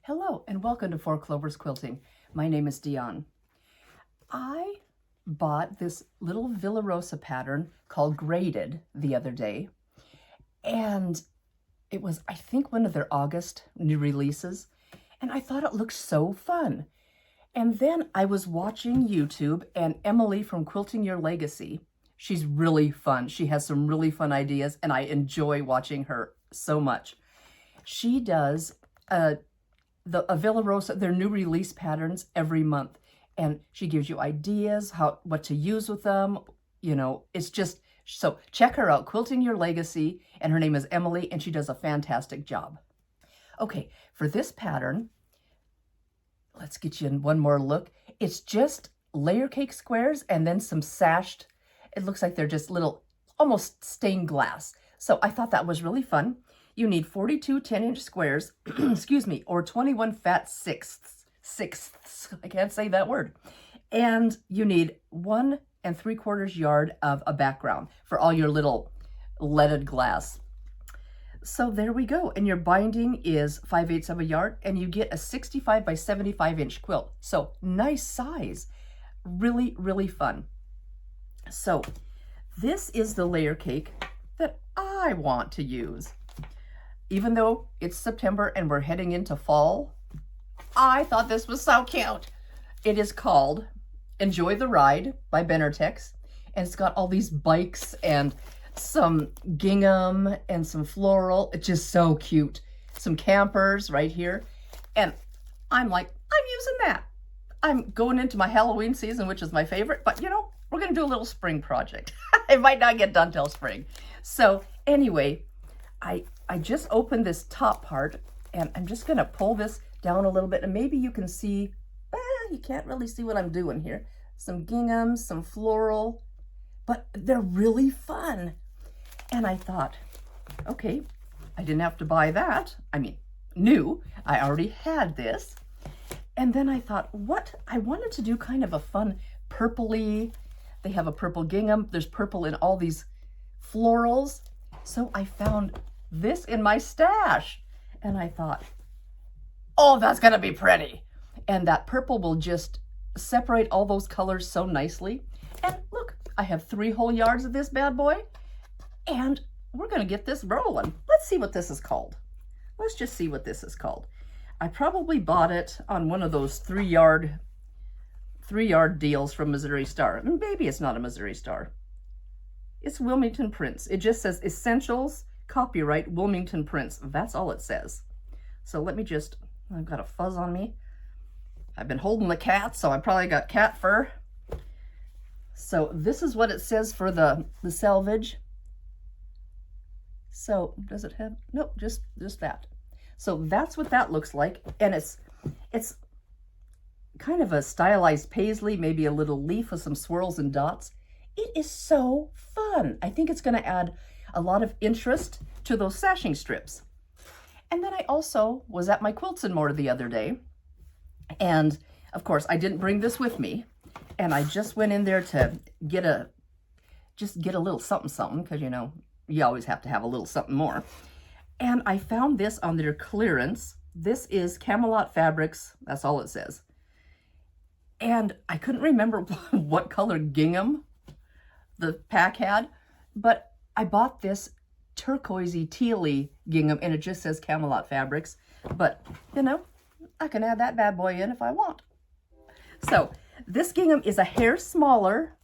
Hello and welcome to Four Clovers Quilting. My name is Diahn. I bought this little Villa Rosa pattern called Grated the other day, and it was, I think, one of their August new releases, and I thought it looked so fun. And then I was watching YouTube, and Emily from Quilting Your Legacy, she's really fun. She has some really fun ideas, and I enjoy watching her so much. She does a Villa Rosa, their new release patterns every month. And she gives you ideas, what to use with them. You know, it's just, so check her out, Quilting Your Legacy, and her name is Emily, and she does a fantastic job. Okay, for this pattern, let's get you in one more look. It's just layer cake squares and then some sashed, it looks like they're just little, almost stained glass. So I thought that was really fun. You need 42 10-inch squares, excuse me, or 21 fat sixths. I can't say that word. And you need 1 3/4 yard of a background for all your little leaded glass. So there we go. And your binding is 5/8 of a yard, and you get a 65 by 75 inch quilt. So nice size, really, really fun. So this is the layer cake that I want to use. Even though it's September and we're heading into fall, I thought this was so cute. It is called Enjoy the Ride by Benartex, and it's got all these bikes and some gingham and some floral. It's just so cute. Some campers right here. And I'm like, I'm using that. I'm going into my Halloween season, which is my favorite, but you know, we're gonna do a little spring project. It might not get done till spring. So anyway, I just opened this top part, and I'm just gonna pull this down a little bit, and maybe you can see, you can't really see what I'm doing here. Some gingham, some floral, but they're really fun. And I thought, okay, I didn't have to buy that. I mean, new, I already had this. And then I thought, I wanted to do kind of a fun purpley, they have a purple gingham, there's purple in all these florals. So I found this in my stash, and I thought, oh, that's gonna be pretty. And that purple will just separate all those colors so nicely. And look, I have 3 whole yards of this bad boy, and we're gonna get this rolling. Let's see what this is called. Let's just see what this is called. I probably bought it on one of those 3 yard deals from Missouri Star. Maybe it's not a Missouri Star. It's Wilmington Prints. It just says Essentials, Copyright Wilmington Prints. That's all it says. So let me just, I've got a fuzz on me. I've been holding the cat, so I probably got cat fur. So this is what it says for the selvage. So does it have, nope, just that. So that's what that looks like. And it's kind of a stylized paisley, maybe a little leaf with some swirls and dots. It is so fun. I think it's going to add a lot of interest to those sashing strips. And then I also was at my Quilts and More the other day, and of course I didn't bring this with me, and I just went in there to get a little something, because you know, you always have to have a little something more. And I found this on their clearance. This is Camelot Fabrics, that's all it says. And I couldn't remember what color gingham the pack had, but I bought this turquoisey tealy gingham, and it just says Camelot Fabrics, but you know, I can add that bad boy in if I want. So this gingham is a hair smaller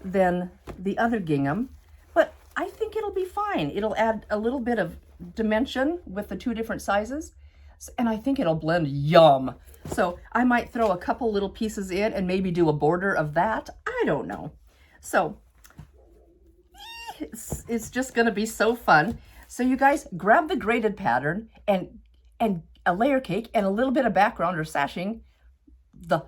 than the other gingham, but I think it'll be fine. It'll add a little bit of dimension with the 2 different sizes, and I think it'll blend yum. So I might throw a couple little pieces in and maybe do a border of that. I don't know. So it's just going to be so fun. So you guys grab the grated pattern and a layer cake and a little bit of background or sashing, the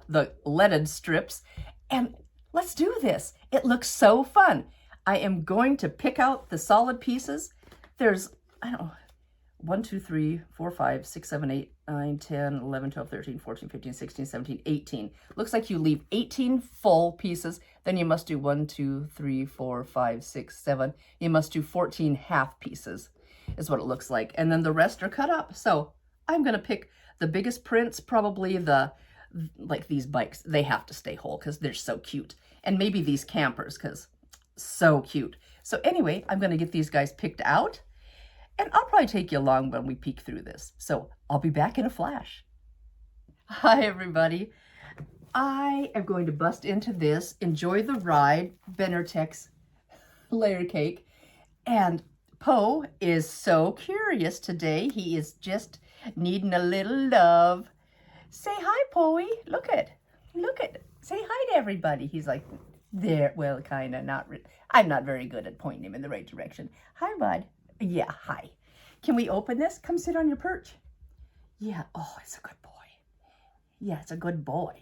leaded strips, and let's do this. It looks so fun. I am going to pick out the solid pieces. There's, I don't know, 1, 2, 3, 4, 5, 6, 7, 8, 9, 10, 11, 12, 13, 14, 15, 16, 17, 18. Looks like you leave 18 full pieces. Then you must do 1, 2, 3, 4, 5, 6, 7. You must do 14 half pieces is what it looks like. And then the rest are cut up. So I'm going to pick The biggest prints, probably like these bikes, they have to stay whole because they're so cute. And maybe these campers because so cute. So anyway, I'm going to get these guys picked out, and I'll probably take you along when we peek through this. So I'll be back in a flash. Hi, everybody. I am going to bust into this Enjoy the Ride Benartex layer cake. And Poe is so curious today. He is just needing a little love. Say hi, Poe. Look at. Say hi to everybody. He's like, there. Well, kind of, not. I'm not very good at pointing him in the right direction. Hi, bud. Yeah, hi. Can we open this? Come sit on your perch. Yeah. Oh, it's a good boy. Yeah, it's a good boy.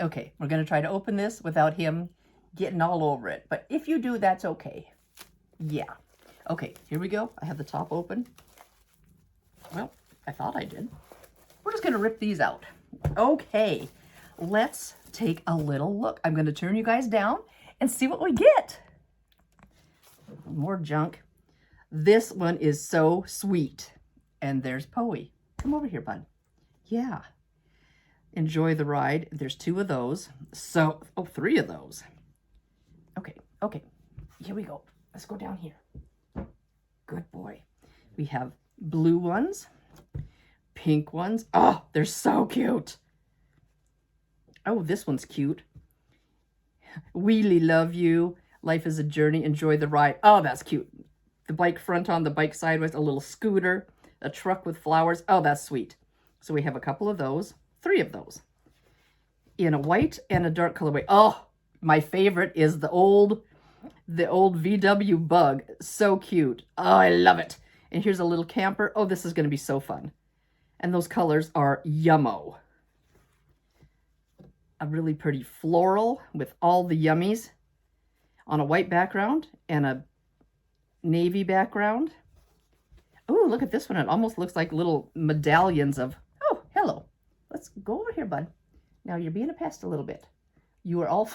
Okay, we're going to try to open this without him getting all over it. But if you do, that's okay. Yeah. Okay, here we go. I have the top open. Well, I thought I did. We're just going to rip these out. Okay, let's take a little look. I'm going to turn you guys down and see what we get. More junk. This one is so sweet. And there's Poe. Come over here, bud. Yeah. Enjoy the Ride. There's 2 of those. So, 3 of those. Okay. Here we go. Let's go down here. Good boy. We have blue ones, pink ones. Oh, they're so cute. Oh, this one's cute. Wheelie love you. Life is a journey. Enjoy the ride. Oh, that's cute. The bike front on, the bike sideways, a little scooter, a truck with flowers. Oh, that's sweet. So we have a couple of those. 3 of those in a white and a dark colorway. Oh, my favorite is the old VW Bug. So cute. Oh, I love it. And here's a little camper. Oh, this is going to be so fun. And those colors are yummo. A really pretty floral with all the yummies on a white background and a navy background. Oh, look at this one. It almost looks like little medallions of, oh, hello. Let's go over here, bud. Now you're being a pest a little bit. You are all,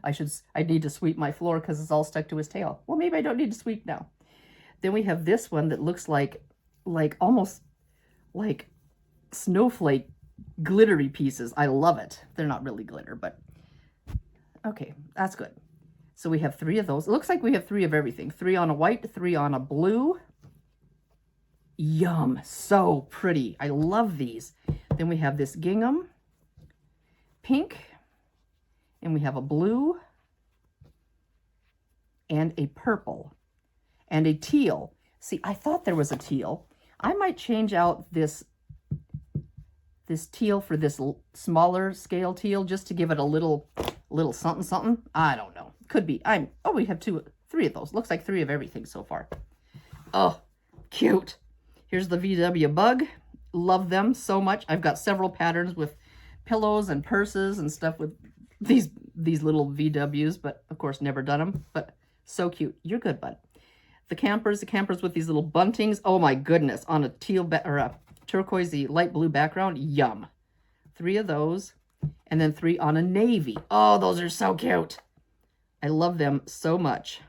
I need to sweep my floor because it's all stuck to his tail. Well, maybe I don't need to sweep now. Then we have this one that looks like almost like snowflake glittery pieces. I love it. They're not really glitter, but okay, that's good. So we have 3 of those. It looks like we have 3 of everything. 3 on a white, 3 on a blue. Yum, so pretty. I love these. Then we have this gingham, pink, and we have a blue, and a purple, and a teal. See, I thought there was a teal. I might change out this teal for this smaller scale teal just to give it a little something something. I don't know. Could be. Oh, we have 3 of those. Looks like 3 of everything so far. Oh, cute. Here's the VW Bug. Love them so much. I've got several patterns with pillows and purses and stuff with these little VWs, but of course never done them. But so cute. You're good, bud. The campers with these little buntings. Oh my goodness, on a teal or a turquoisey light blue background. Yum. 3 of those, and then 3 on a navy. Oh, those are so cute. I love them so much.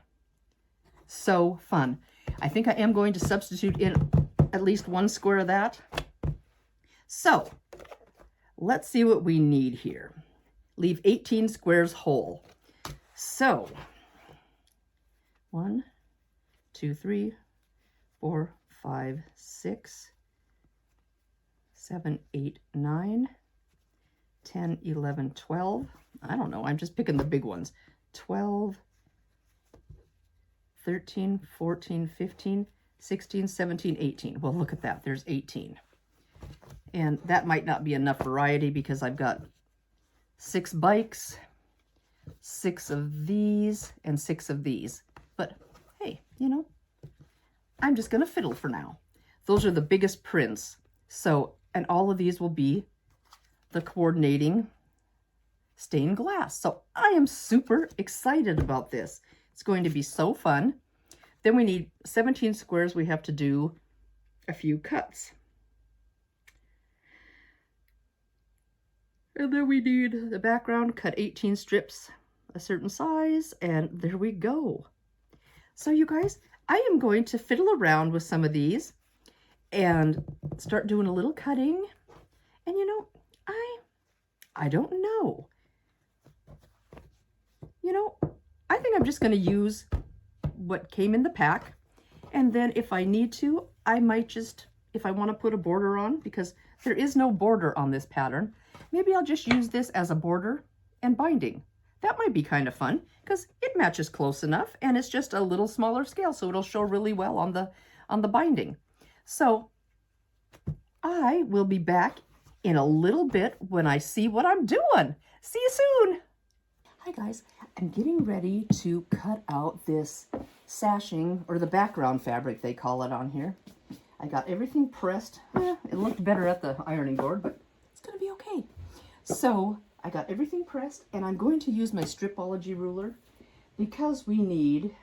So fun. I think I am going to substitute in at least 1 square of that. So let's see what we need here. Leave 18 squares whole. So 1, 2, 3, 4, 5, 6, 7, 8, 9, 10, 11, 12. I don't know. I'm just picking the big ones. 12, 13, 14, 15, 16, 17, 18. Well, look at that. There's 18. And that might not be enough variety because I've got 6 bikes, 6 of these, and 6 of these. But hey, you know, I'm just going to fiddle for now. Those are the biggest prints. So, and all of these will be the coordinating stained glass. So I am super excited about this. It's going to be so fun. Then we need 17 squares. We have to do a few cuts. And then we need the background, cut 18 strips a certain size, and there we go. So you guys, I am going to fiddle around with some of these and start doing a little cutting. And you know, I don't know. You know, I think I'm just going to use what came in the pack. And then if I need to, I might just, if I want to put a border on, because there is no border on this pattern, maybe I'll just use this as a border and binding. That might be kind of fun because it matches close enough and it's just a little smaller scale, so it'll show really well on the binding. So I will be back in a little bit when I see what I'm doing. See you soon. Hi guys, I'm getting ready to cut out this sashing, or the background fabric they call it on here. I got everything pressed. It looked better at the ironing board, but it's gonna be okay. So I got everything pressed, and I'm going to use my stripology ruler because we need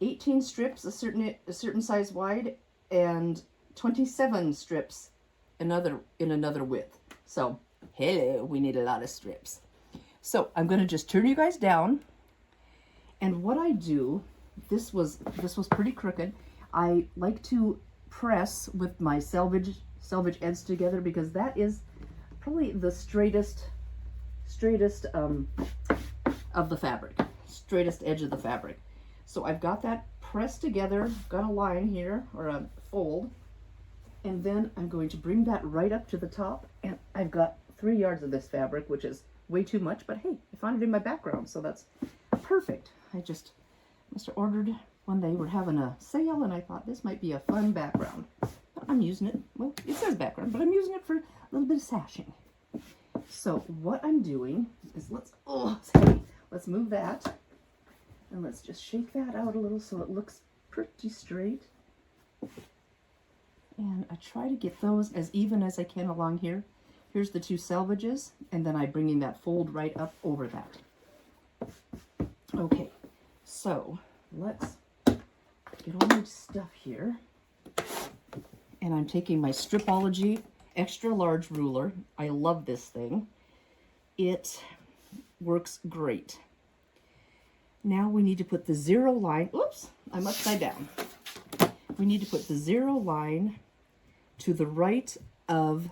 18 strips a certain size wide and 27 strips in another width. So hello, we need a lot of strips. So I'm going to just turn you guys down. And what I do, this was pretty crooked. I like to press with my selvage ends together because that is probably the straightest of the fabric, straightest edge of the fabric. So I've got that pressed together, got a line here, or a fold, and then I'm going to bring that right up to the top, and I've got 3 yards of this fabric, which is way too much, but hey, I found it in my background, so that's perfect. I just must have ordered when they were having a sale, and I thought this might be a fun background. But I'm using it, well, it says background, but I'm using it for a little bit of sashing. So what I'm doing is let's move that, and let's just shake that out a little so it looks pretty straight. And I try to get those as even as I can along here. Here's the 2 selvages, and then I'm bringing that fold right up over that. Okay, so let's get all my stuff here. And I'm taking my Stripology extra large ruler. I love this thing. It works great. Now we need to put the 0 line, oops, I'm upside down. We need to put the 0 line to the right of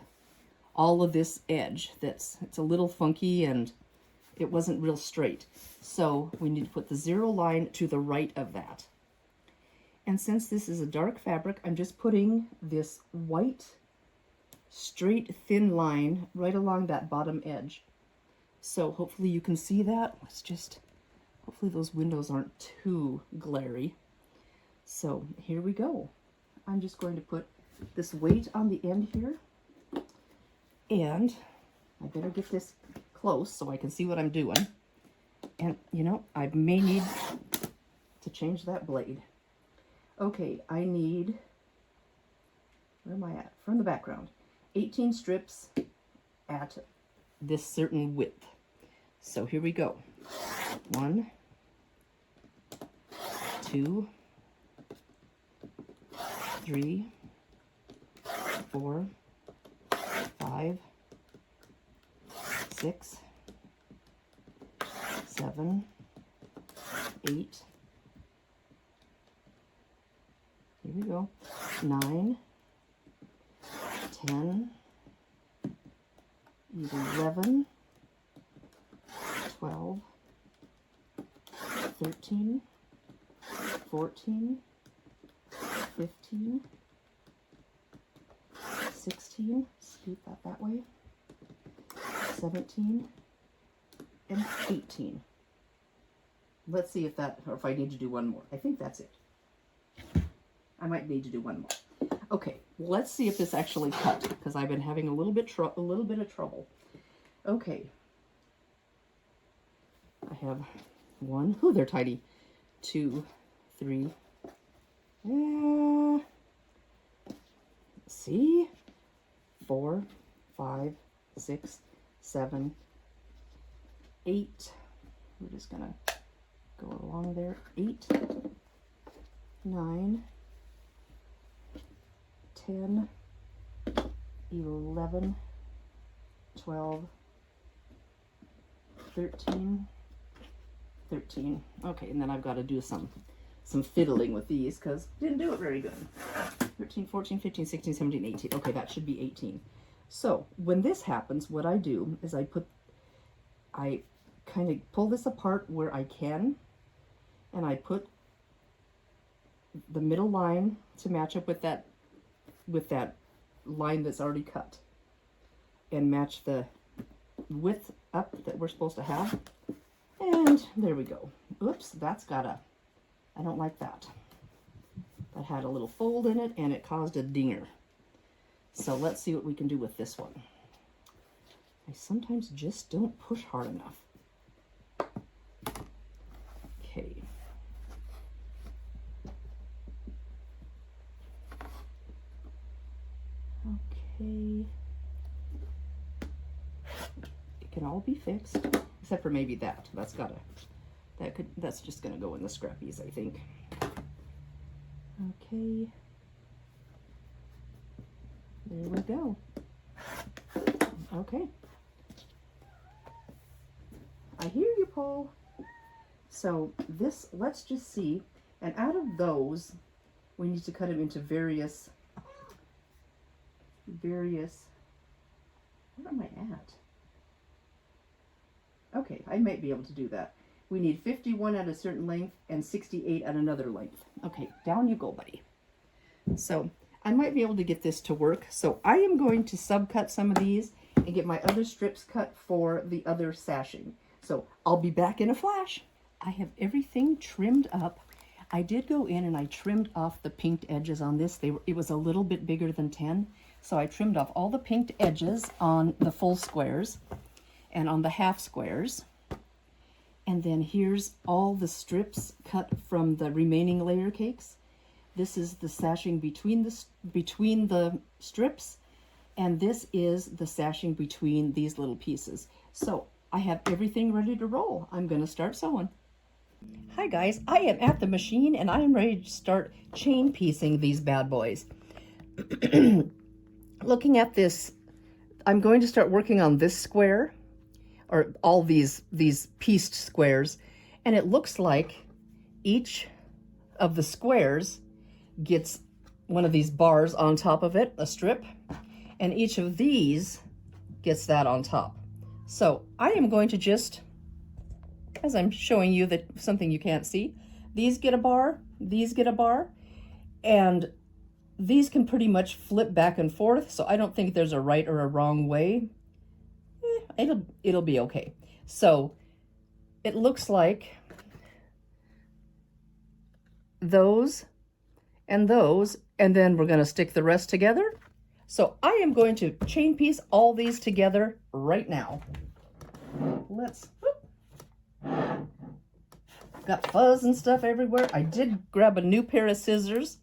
all of this edge. It's a little funky and it wasn't real straight. So we need to put the 0 line to the right of that. And since this is a dark fabric, I'm just putting this white, straight, thin line right along that bottom edge. So hopefully you can see that. Hopefully those windows aren't too glary. So here we go. I'm just going to put this weight on the end here. And I better get this close so I can see what I'm doing. And, you know, I may need to change that blade. Okay, I need, where am I at? From the background. 18 strips at this certain width. So here we go. 1, 2, 3, 4, 5, 6, 7, 8, here we go, 9, 10, 11, 12, 13, 14, 15, 16, scoot that way, 17, and 18. Let's see if I need to do one more. I think that's it. I might need to do one more. Okay, let's see if this actually cut, because I've been having a little bit of trouble. Okay. I have 1, they're tidy, 2, 3, see, 4, 5, 6, 7, 8. We're just gonna go along there. 8, 9, 10, 11, 12, 13. Okay, and then I've got to do some some fiddling with these because didn't do it very good. 13, 14, 15, 16, 17, 18. Okay, that should be 18. So when this happens, what I do is I kind of pull this apart where I can, and I put the middle line to match up with that line that's already cut, and match the width up that we're supposed to have. And there we go. Oops, that's got a, I don't like that. That had a little fold in it and it caused a dinger. So let's see what we can do with this one. I sometimes just don't push hard enough. Okay. Okay. It can all be fixed, except for maybe that. That's just gonna go in the scrappies, I think. Okay. There we go. Okay. I hear you, Paul. So this, let's just see. And out of those, we need to cut them into various, where am I at? Okay, I might be able to do that. We need 51 at a certain length and 68 at another length. Okay, down you go, buddy. So I might be able to get this to work. So I am going to subcut some of these and get my other strips cut for the other sashing. So I'll be back in a flash. I have everything trimmed up. I did go in and I trimmed off the pinked edges on this. It was a little bit bigger than 10. So I trimmed off all the pinked edges on the full squares and on the half squares. And then here's all the strips cut from the remaining layer cakes. This is the sashing between the strips, and this is the sashing between these little pieces. So I have everything ready to roll. I'm going to start sewing. Hi guys, I am at the machine and I am ready to start chain piecing these bad boys. Looking at this, I'm going to start working on this square, or all these pieced squares, and it looks like each of the squares gets one of these bars on top of it, a strip, and each of these gets that on top. So I am going to just, as I'm showing you that something you can't see, these get a bar, these get a bar, and these can pretty much flip back and forth, so I don't think there's a right or a wrong way. It'll be okay. So it looks like those, and then we're going to stick the rest together. So I am going to chain piece all these together right now. Got fuzz and stuff everywhere. I did grab a new pair of scissors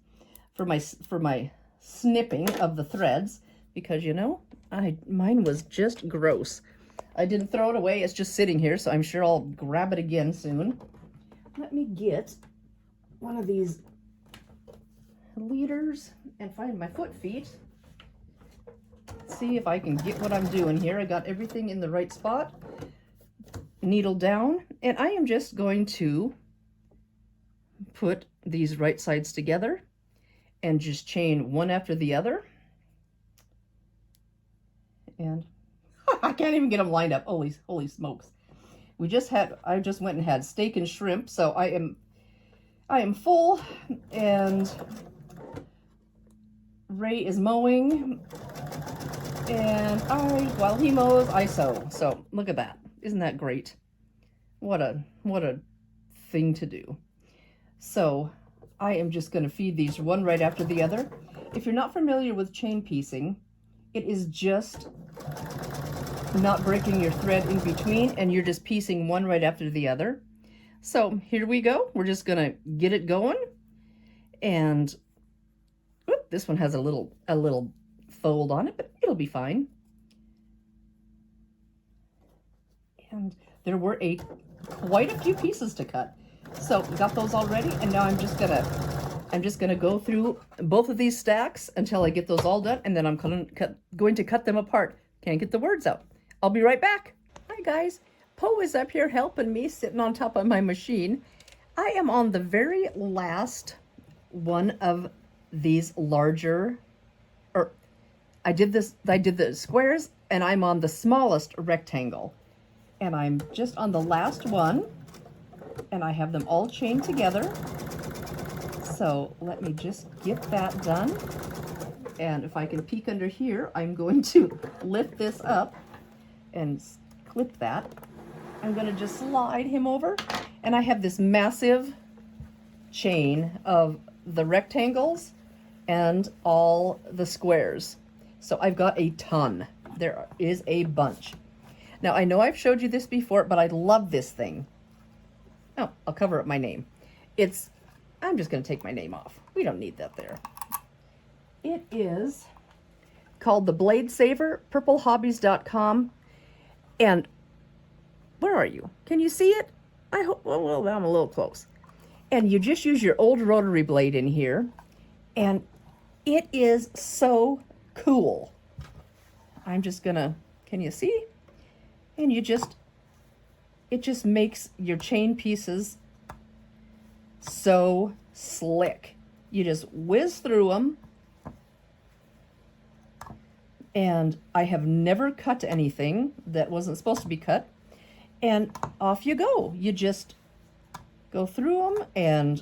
for my snipping of the threads, because you know, mine was just gross. I didn't throw it away, it's just sitting here, so I'm sure I'll grab it again soon. Let me get one of these leaders and find my foot feet. See if I can get what I'm doing here. I got everything in the right spot. Needle down, and I am just going to put these right sides together and just chain one after the other. And I can't even get them lined up. Holy smokes. I just went and had steak and shrimp, so I am full, and Ray is mowing, and while he mows, I sew. So look at that. Isn't that great? What a thing to do. So I am just going to feed these one right after the other. If you're not familiar with chain piecing, it is just not breaking your thread in between, and you're just piecing one right after the other. So here we go. We're just gonna get it going, and this one has a little fold on it, but it'll be fine. And there were quite a few pieces to cut, so we got those all ready, and now I'm just gonna go through both of these stacks until I get those all done, and then I'm going to cut them apart. Can't get the words out. I'll be right back. Hi guys, Poe is up here helping me, sitting on top of my machine. I am on the very last one of these larger, or I did the squares, and I'm on the smallest rectangle. And I'm just on the last one, and I have them all chained together. So let me just get that done. And if I can peek under here, I'm going to lift this up and clip that. I'm going to just slide him over, and I have this massive chain of the rectangles and all the squares. So I've got a ton. There is a bunch. Now I know I've showed you this before, but I love this thing. Oh, I'll cover up my name. I'm just going to take my name off. We don't need that there. It is called the Blade Saver, purplehobbies.com. And where are you? Can you see it? I hope, well, I'm a little close. And you just use your old rotary blade in here, and it is so cool. I'm just gonna, can you see? And it just makes your chain pieces so slick. You just whiz through them, and I have never cut anything that wasn't supposed to be cut, and off you go. You just go through them, and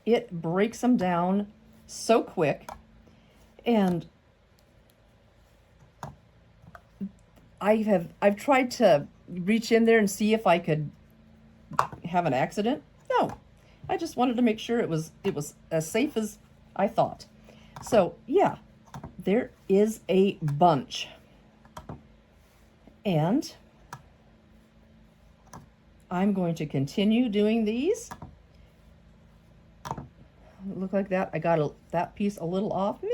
it breaks them down so quick. And I've tried to reach in there and see if I could have an accident. No, I just wanted to make sure it was as safe as I thought. So yeah, there is a bunch. And I'm going to continue doing these. Look like that. I got that piece a little off. Meh,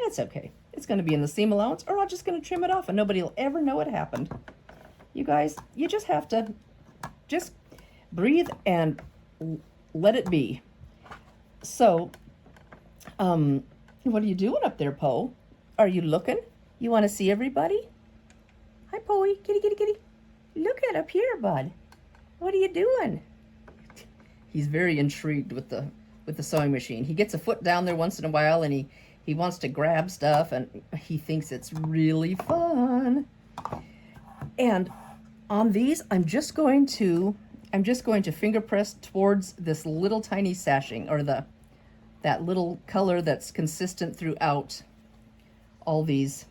it's okay. It's going to be in the seam allowance, or I'm just going to trim it off and nobody will ever know it happened. You guys, you just have to just breathe and let it be. So, what are you doing up there, Poe? Are you looking? You want to see everybody? Hi, Poe. Kitty, kitty, kitty. Look at up here, bud. What are you doing? He's very intrigued with the sewing machine. He gets a foot down there once in a while, and he wants to grab stuff, and he thinks it's really fun. And on these, I'm just going to finger press towards this little tiny sashing, or that little color that's consistent throughout all these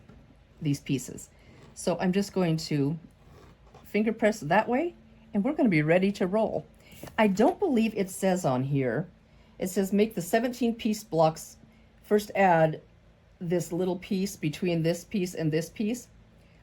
pieces. So I'm just going to finger press that way, and we're going to be ready to roll. I don't believe it says on here, it says make the 17-piece blocks, first add this little piece between this piece and this piece.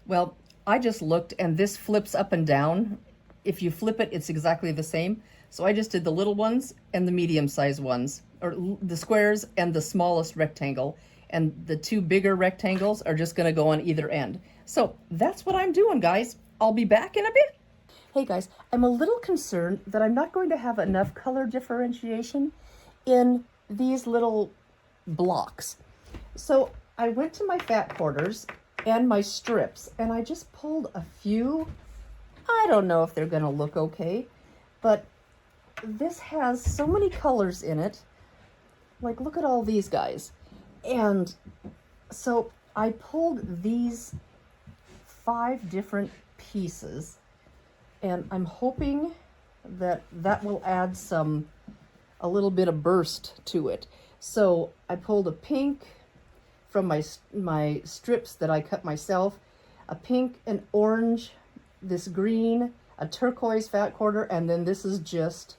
Well, I just looked, and this flips up and down. If you flip it, it's exactly the same. So I just did the little ones and the medium-sized ones, or the squares and the smallest rectangle, and the two bigger rectangles are just going to go on either end. So that's what I'm doing, guys. I'll be back in a bit. Hey guys, I'm a little concerned that I'm not going to have enough color differentiation in these little blocks. So I went to my fat quarters and my strips, and I just pulled a few. I don't know if they're going to look okay, but this has so many colors in it. Like, look at all these guys. And so I pulled these 5 different pieces, and I'm hoping that will add a little bit of burst to it. So I pulled a pink from my strips that I cut myself, a pink, an orange, this green, a turquoise fat quarter, and then this is just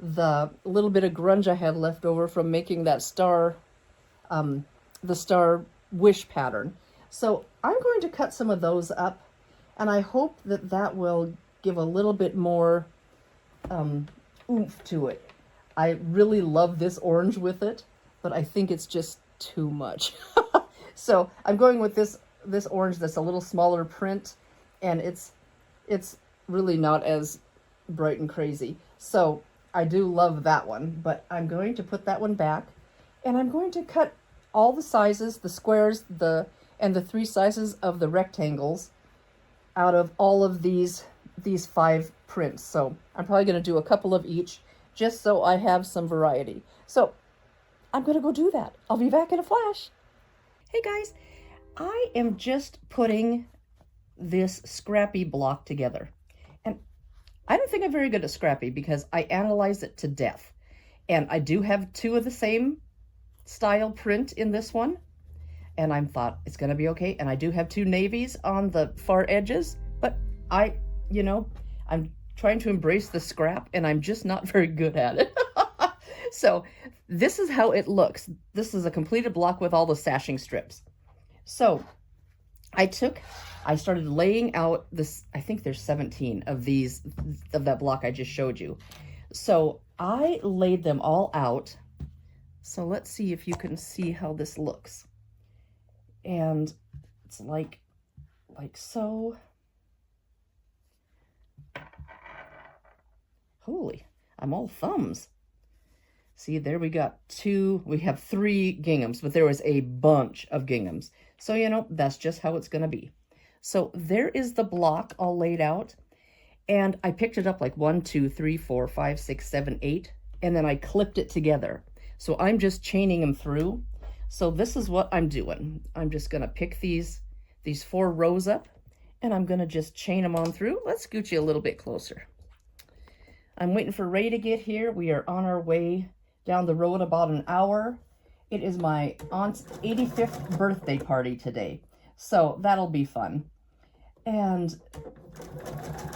the little bit of grunge I had left over from making that star, the star wish pattern. So I'm going to cut some of those up, and I hope that will give a little bit more oomph to it. I really love this orange with it, but I think it's just too much. So I'm going with this orange that's a little smaller print, and it's really not as bright and crazy. So I do love that one, but I'm going to put that one back, and I'm going to cut all the sizes, the squares, and the 3 sizes of the rectangles out of all of these 5 prints. So I'm probably going to do a couple of each, just so I have some variety. So I'm gonna go do that. I'll be back in a flash. Hey guys, I am just putting this scrappy block together. And I don't think I'm very good at scrappy because I analyze it to death. And I do have two of the same style print in this one. And I thought it's gonna be okay. And I do have two navies on the far edges, but I'm trying to embrace the scrap and I'm just not very good at it. So this is how it looks. This is a completed block with all the sashing strips. So I started laying out this, I think there's 17 of these, of that block I just showed you. So I laid them all out. So let's see if you can see how this looks. And it's like so. Holy, I'm all thumbs. See, there we have 3 ginghams, but there was a bunch of ginghams. So, that's just how it's going to be. So there is the block all laid out. And I picked it up like 1, 2, 3, 4, 5, 6, 7, 8. And then I clipped it together. So I'm just chaining them through. So this is what I'm doing. I'm just going to pick these 4 rows up. And I'm going to just chain them on through. Let's scoot you a little bit closer. I'm waiting for Ray to get here. We are on our way down the road about an hour. It is my aunt's 85th birthday party today, so that'll be fun. And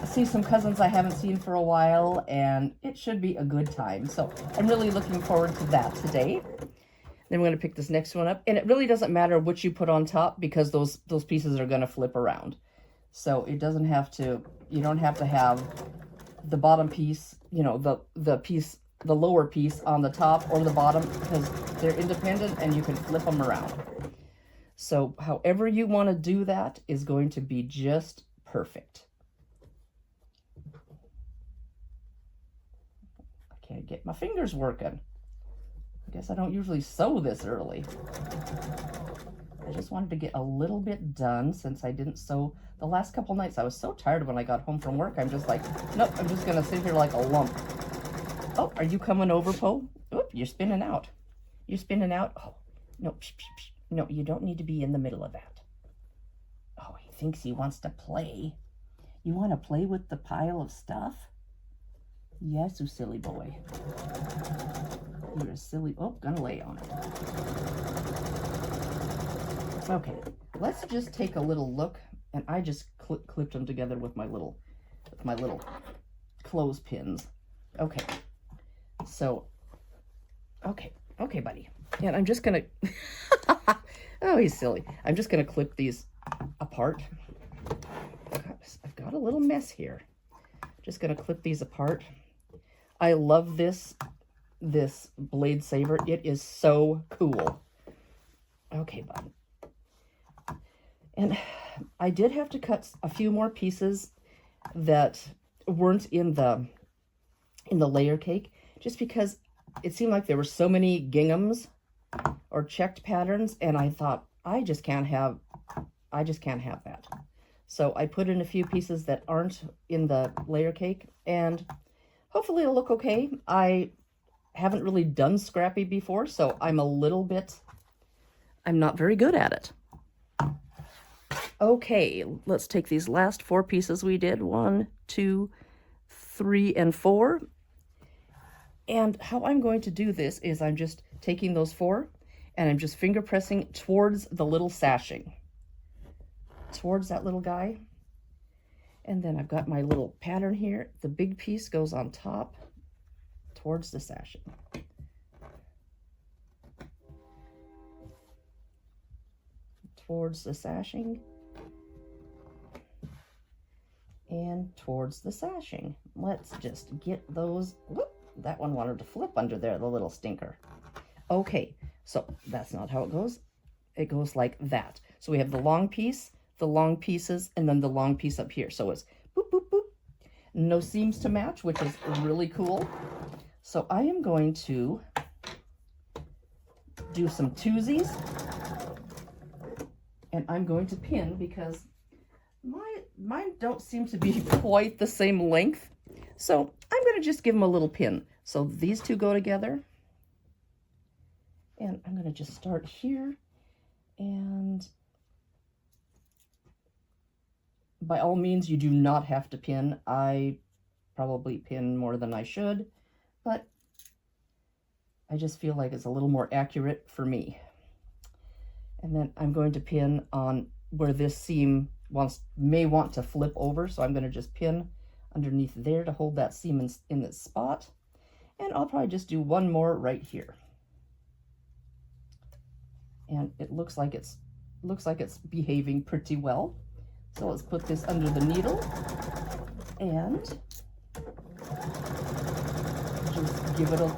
I see some cousins I haven't seen for a while, and it should be a good time. So I'm really looking forward to that today. Then we're going to pick this next one up, and it really doesn't matter which you put on top because those pieces are going to flip around. So it doesn't have to, you don't have to have the bottom piece, the lower piece on the top or the bottom because they're independent and you can flip them around. So however you want to do that is going to be just perfect. I can't get my fingers working. I guess I don't usually sew this early. I just wanted to get a little bit done since I didn't sew the last couple nights. I was so tired when I got home from work. I'm just like, nope, I'm just going to sit here like a lump. Oh, are you coming over, Poe? Oop, you're spinning out. You're spinning out. Oh, no, psh, psh, psh. No, you don't need to be in the middle of that. Oh, he thinks he wants to play. You want to play with the pile of stuff? Yes, you silly boy. You're a silly... Oh, gonna lay on it. Okay, let's just take a little look. And I just clipped them together with my little clothespins. Okay. So, okay, buddy. And I'm just gonna, oh, he's silly. I'm just gonna clip these apart. I've got a little mess here. Just gonna clip these apart. I love this blade saver. It is so cool. Okay, bud. And I did have to cut a few more pieces that weren't in the layer cake, just because it seemed like there were so many ginghams or checked patterns, and I thought I just can't have that. So I put in a few pieces that aren't in the layer cake, and hopefully it'll look okay. I haven't really done scrappy before, so I'm not very good at it. Okay, let's take these last 4 pieces we did. 1, 2, 3, and 4. And how I'm going to do this is I'm just taking those 4 and I'm just finger pressing towards the little sashing. Towards that little guy. And then I've got my little pattern here. The big piece goes on top towards the sashing. Towards the sashing. And towards the sashing. Let's just get those. Whoop, that one wanted to flip under there, the little stinker. Okay, so that's not how it goes. It goes like that. So we have the long piece, the long pieces, and then the long piece up here. So it's boop, boop, boop. No seams to match, which is really cool. So I am going to do some twosies. And I'm going to pin because mine don't seem to be quite the same length. So I'm going to just give them a little pin. So these two go together. And I'm going to just start here. And by all means, you do not have to pin. I probably pin more than I should, but I just feel like it's a little more accurate for me. And then I'm going to pin on where this seam may want to flip over, so I'm going to just pin underneath there to hold that seam in this spot. And I'll probably just do one more right here. And it looks like it's behaving pretty well. So let's put this under the needle and just give it a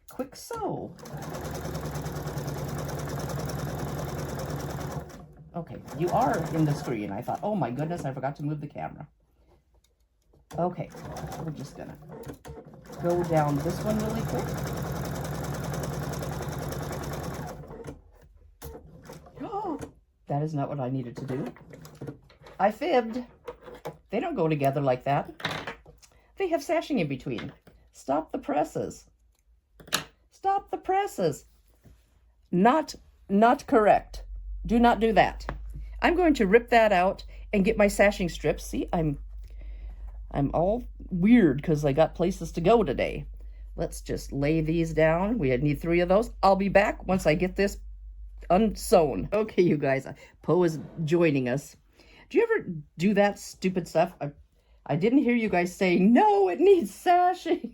quick sew. Okay, you are in the screen. I thought, oh my goodness, I forgot to move the camera. Okay, we're just gonna go down this one really quick. Oh, that is not what I needed to do. I fibbed. They don't go together like that. They have sashing in between. Stop the presses. Stop the presses. Not correct. Do not do that. I'm going to rip that out and get my sashing strips. See, I'm all weird because I got places to go today. Let's just lay these down. We need 3 of those. I'll be back once I get this unsewn. Okay, you guys, Poe is joining us. Do you ever do that stupid stuff? I didn't hear you guys saying, no, it needs sashing.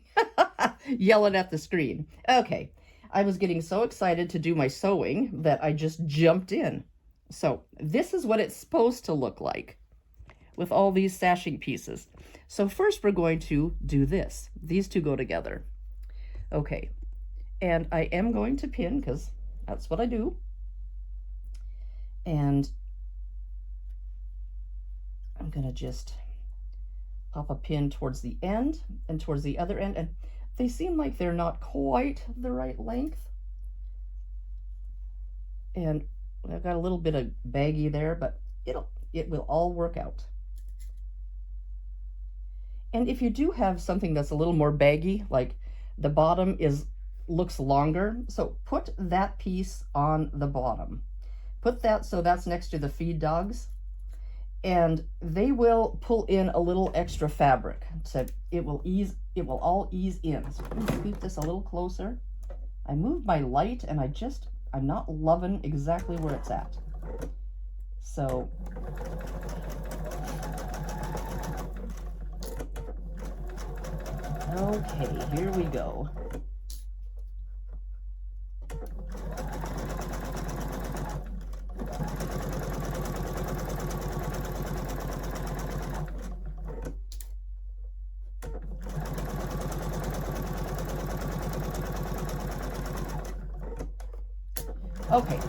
Yelling at the screen. Okay, I was getting so excited to do my sewing that I just jumped in. So this is what it's supposed to look like with all these sashing pieces. So first we're going to do this. These two go together. Okay, and I am going to pin because that's what I do. And I'm going to just pop a pin towards the end and towards the other end. And they seem like they're not quite the right length. And I've got a little bit of baggy there, but it will all work out. And if you do have something that's a little more baggy, like the bottom looks longer, so put that piece on the bottom. Put that so that's next to the feed dogs, and they will pull in a little extra fabric. So it will all ease in. So let me scoot this a little closer. I moved my light and I'm not loving exactly where it's at. So okay, here we go. Okay,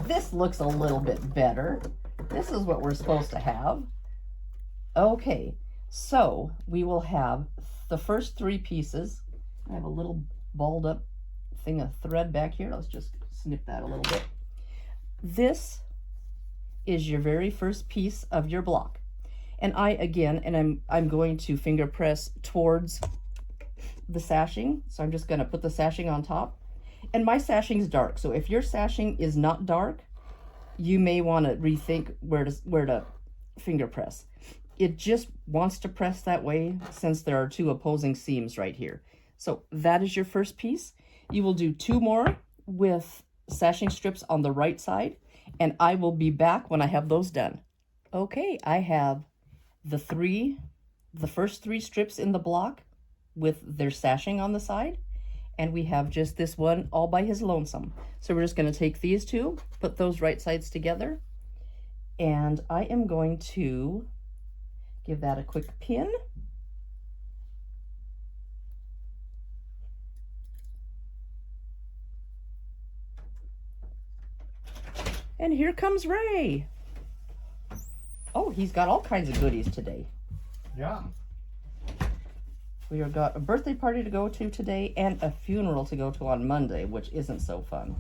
this looks a little bit better. This is what we're supposed to have. Okay, so we will have the first 3 pieces. I have a little balled up thing of thread back here. Let's just snip that a little bit. This is your very first piece of your block. And I'm going to finger press towards the sashing. So I'm just going to put the sashing on top. And my sashing is dark, so if your sashing is not dark, you may want to rethink where to finger press. It just wants to press that way since there are 2 opposing seams right here. So that is your first piece. You will do 2 more with sashing strips on the right side, and I will be back when I have those done. Okay, I have the first 3 strips in the block with their sashing on the side. And we have just this one all by his lonesome. So we're just going to take these 2, put those right sides together, and I am going to give that a quick pin. And here comes Ray. Oh, he's got all kinds of goodies today. Yeah. We have got a birthday party to go to today and a funeral to go to on Monday, which isn't so fun.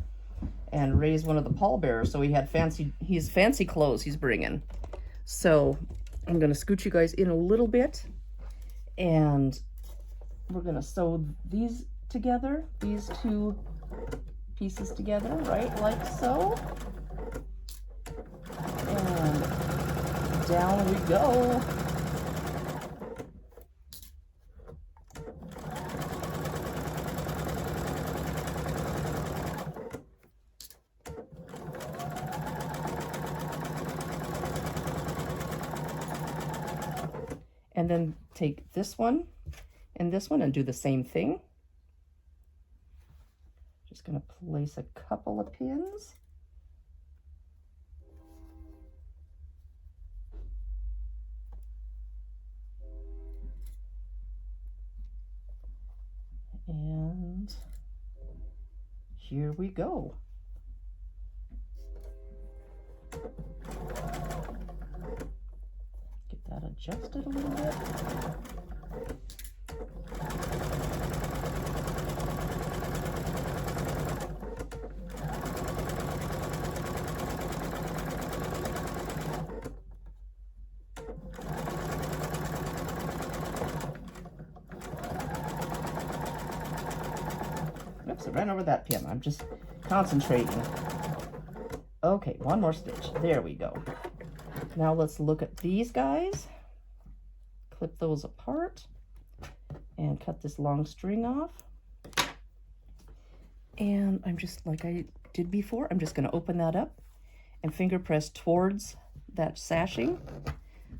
And Ray's one of the pallbearers, so he's fancy clothes he's bringing. So I'm going to scoot you guys in a little bit, and we're going to sew these together, these two pieces together, right, like so. And down we go. And then take this one and do the same thing. Just going to place a couple of pins. And here we go. Get that adjusted a little bit. Oops, I ran over that pin. I'm just concentrating. Okay, one more stitch. There we go. Now let's look at these guys. Clip those apart and cut this long string off. And I'm just, like I did before, I'm just going to open that up and finger press towards that sashing.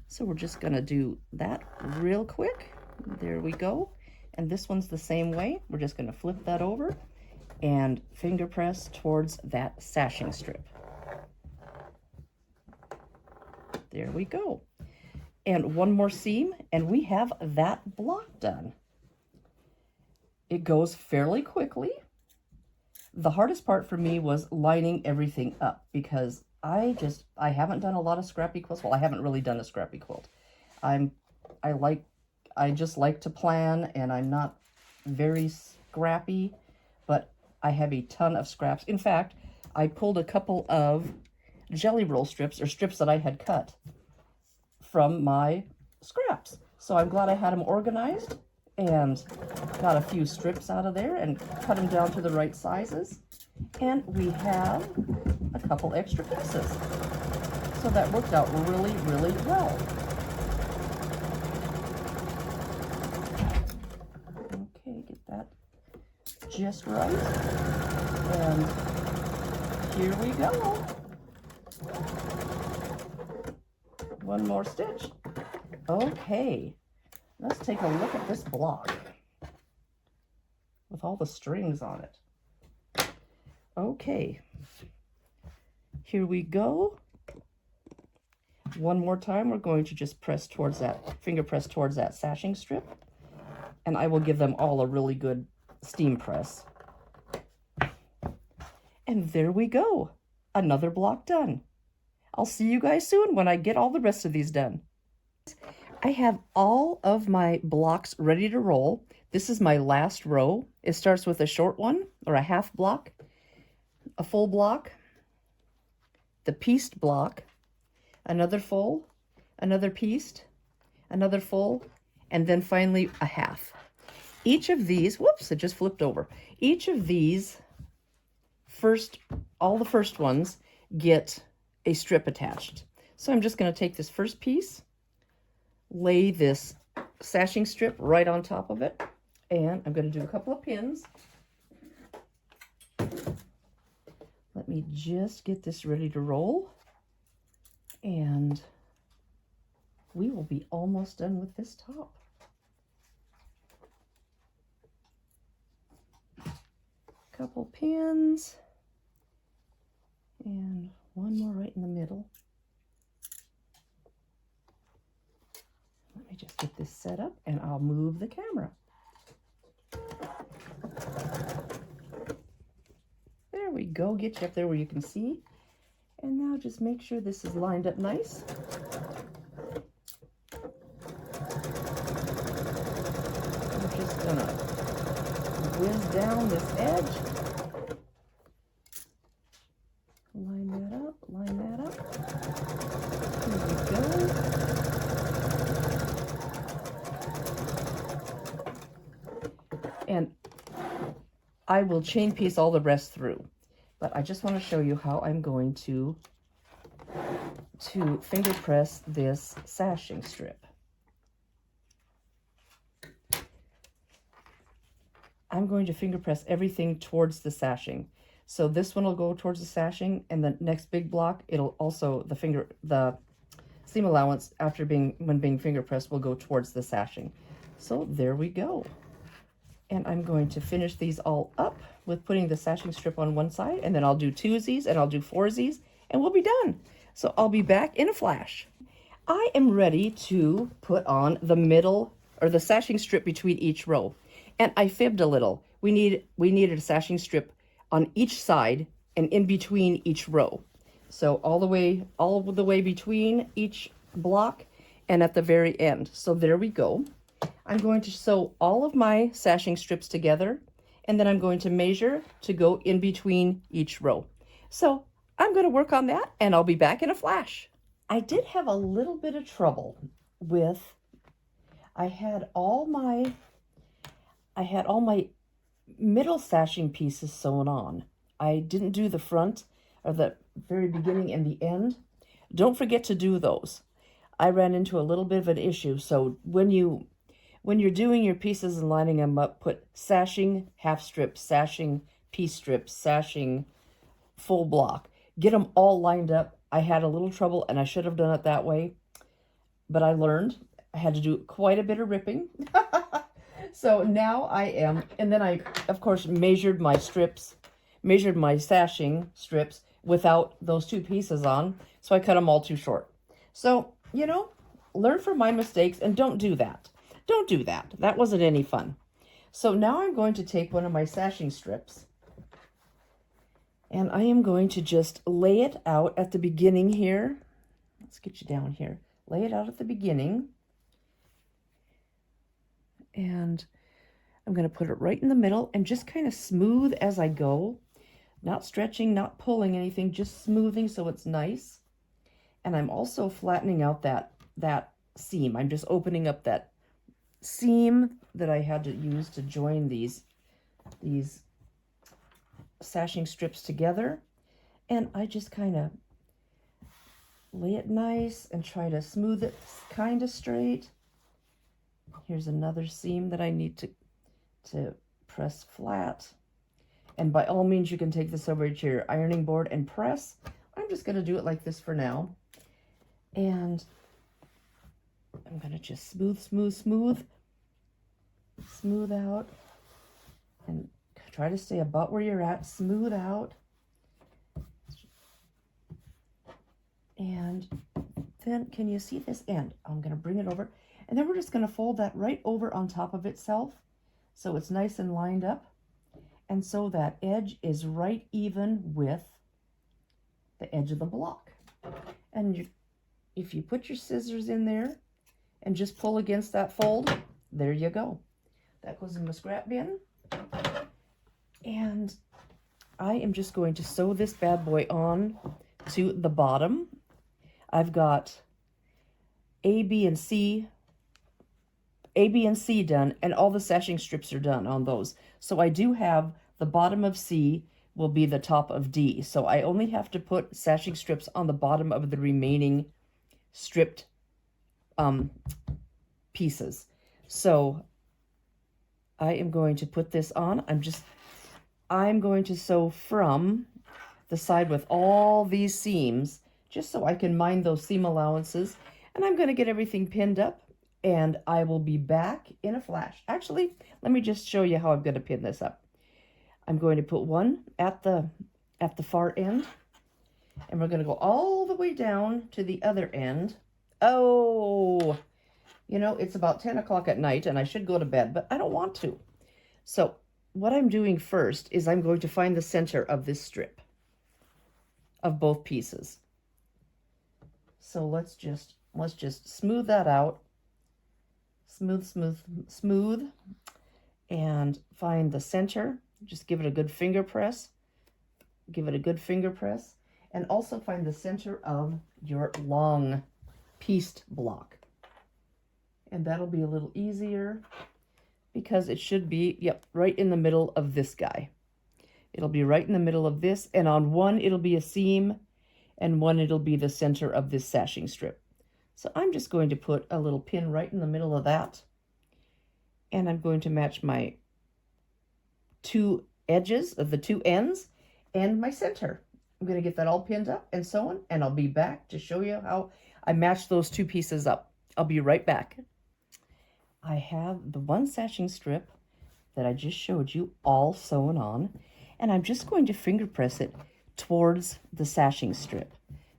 So we're just going to do that real quick. There we go. And this one's the same way. We're just going to flip that over and finger press towards that sashing strip. There we go. And one more seam, and we have that block done. It goes fairly quickly. The hardest part for me was lining everything up because I haven't done a lot of scrappy quilts. Well, I haven't really done a scrappy quilt. I just like to plan, and I'm not very scrappy, but I have a ton of scraps. In fact, I pulled a couple of jelly roll strips, or strips that I had cut from my scraps. So I'm glad I had them organized and got a few strips out of there and cut them down to the right sizes. And we have a couple extra pieces. So that worked out really, really well. Okay, get that just right. And here we go. One more stitch. Okay, let's take a look at this block with all the strings on it. Okay, here we go. One more time, we're going to just press towards that, finger press towards that sashing strip, and I will give them all a really good steam press. And there we go, another block done. I'll see you guys soon when I get all the rest of these done. I have all of my blocks ready to roll. This is my last row. It starts with a short one, or a half block, a full block, the pieced block, another full, another pieced, another full, and then finally a half. Each of these, whoops, it just flipped over. Each of these all the first ones get a strip attached. So I'm just going to take this first piece, lay this sashing strip right on top of it, and I'm going to do a couple of pins. Let me just get this ready to roll, and we will be almost done with this top. Couple pins, and one more right in the middle. Let me just get this set up and I'll move the camera. There we go, get you up there where you can see. And now just make sure this is lined up nice. I'm just gonna whiz down this edge. Line that up, line that up. Here we go. I will chain piece all the rest through. But I just want to show you how I'm going to finger press this sashing strip. I'm going to finger press everything towards the sashing. So this one will go towards the sashing, and the next big block, it'll also, the seam allowance when being finger pressed will go towards the sashing. So there we go. And I'm going to finish these all up with putting the sashing strip on one side, and then I'll do twosies and I'll do foursies, and we'll be done. So I'll be back in a flash. I am ready to put on the middle, or the sashing strip between each row. And I fibbed a little. We needed a sashing strip on each side and in between each row. So all the way between each block and at the very end. So there we go. I'm going to sew all of my sashing strips together, and then I'm going to measure to go in between each row. So I'm going to work on that, and I'll be back in a flash. I did have a little bit of trouble with, I had all my middle sashing pieces sewn on. I didn't do the front, or the very beginning and the end. Don't forget to do those. I ran into a little bit of an issue. So when you're doing your pieces and lining them up, put sashing half strip, sashing piece strip, sashing full block. Get them all lined up. I had a little trouble, and I should have done it that way, but I learned. I had to do quite a bit of ripping. So now I am, and then I, of course, measured my sashing strips without those two pieces on, so I cut them all too short. So, you know, learn from my mistakes and don't do that. Don't do that. That wasn't any fun. So now I'm going to take one of my sashing strips, and I am going to just lay it out at the beginning here. Let's get you down here. Lay it out at the beginning. And I'm going to put it right in the middle and just kind of smooth as I go. Not stretching, not pulling anything, just smoothing so it's nice. And I'm also flattening out that seam. I'm just opening up that seam that I had to use to join these sashing strips together. And I just kind of lay it nice and try to smooth it kind of straight. Here's another seam that I need to press flat. And by all means, you can take this over to your ironing board and press. I'm just going to do it like this for now. And I'm going to just smooth out. And try to stay about where you're at. Smooth out. And then, can you see this end? I'm going to bring it over. And then we're just going to fold that right over on top of itself, so it's nice and lined up. And so that edge is right even with the edge of the block. And if you put your scissors in there and just pull against that fold, there you go. That goes in the scrap bin. And I am just going to sew this bad boy on to the bottom. I've got A, B, and C done, and all the sashing strips are done on those. So I do have the bottom of C will be the top of D. So I only have to put sashing strips on the bottom of the remaining stripped pieces. So I am going to put this on. I'm going to sew from the side with all these seams, just so I can mind those seam allowances. And I'm going to get everything pinned up, and I will be back in a flash. Actually, let me just show you how I'm going to pin this up. I'm going to put one at the far end, and we're going to go all the way down to the other end. Oh, you know, it's about 10 o'clock at night, and I should go to bed, but I don't want to. So what I'm doing first is I'm going to find the center of this strip of both pieces. So let's just smooth that out. Smooth, and find the center. Just give it a good finger press. And also find the center of your long pieced block. And that'll be a little easier because it should be, yep, right in the middle of this guy. It'll be right in the middle of this, and on one it'll be a seam, and one it'll be the center of this sashing strip. So I'm just going to put a little pin right in the middle of that, and I'm going to match my two edges of the two ends and my center. I'm going to get that all pinned up and so on, and I'll be back to show you how I match those two pieces up. I'll be right back. I have the one sashing strip that I just showed you all sewn on, and I'm just going to finger press it towards the sashing strip.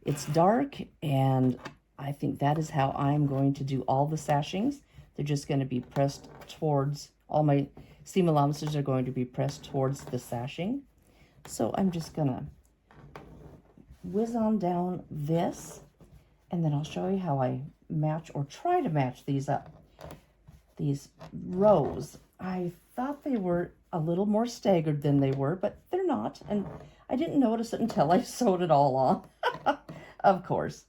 It's dark, and I think that is how I'm going to do all the sashings. They're just going to be pressed towards, all my seam allowances are going to be pressed towards the sashing. So I'm just going to whiz on down this, and then I'll show you how I match or try to match these up. These rows, I thought they were a little more staggered than they were, but they're not, and I didn't notice it until I sewed it all on. Of course.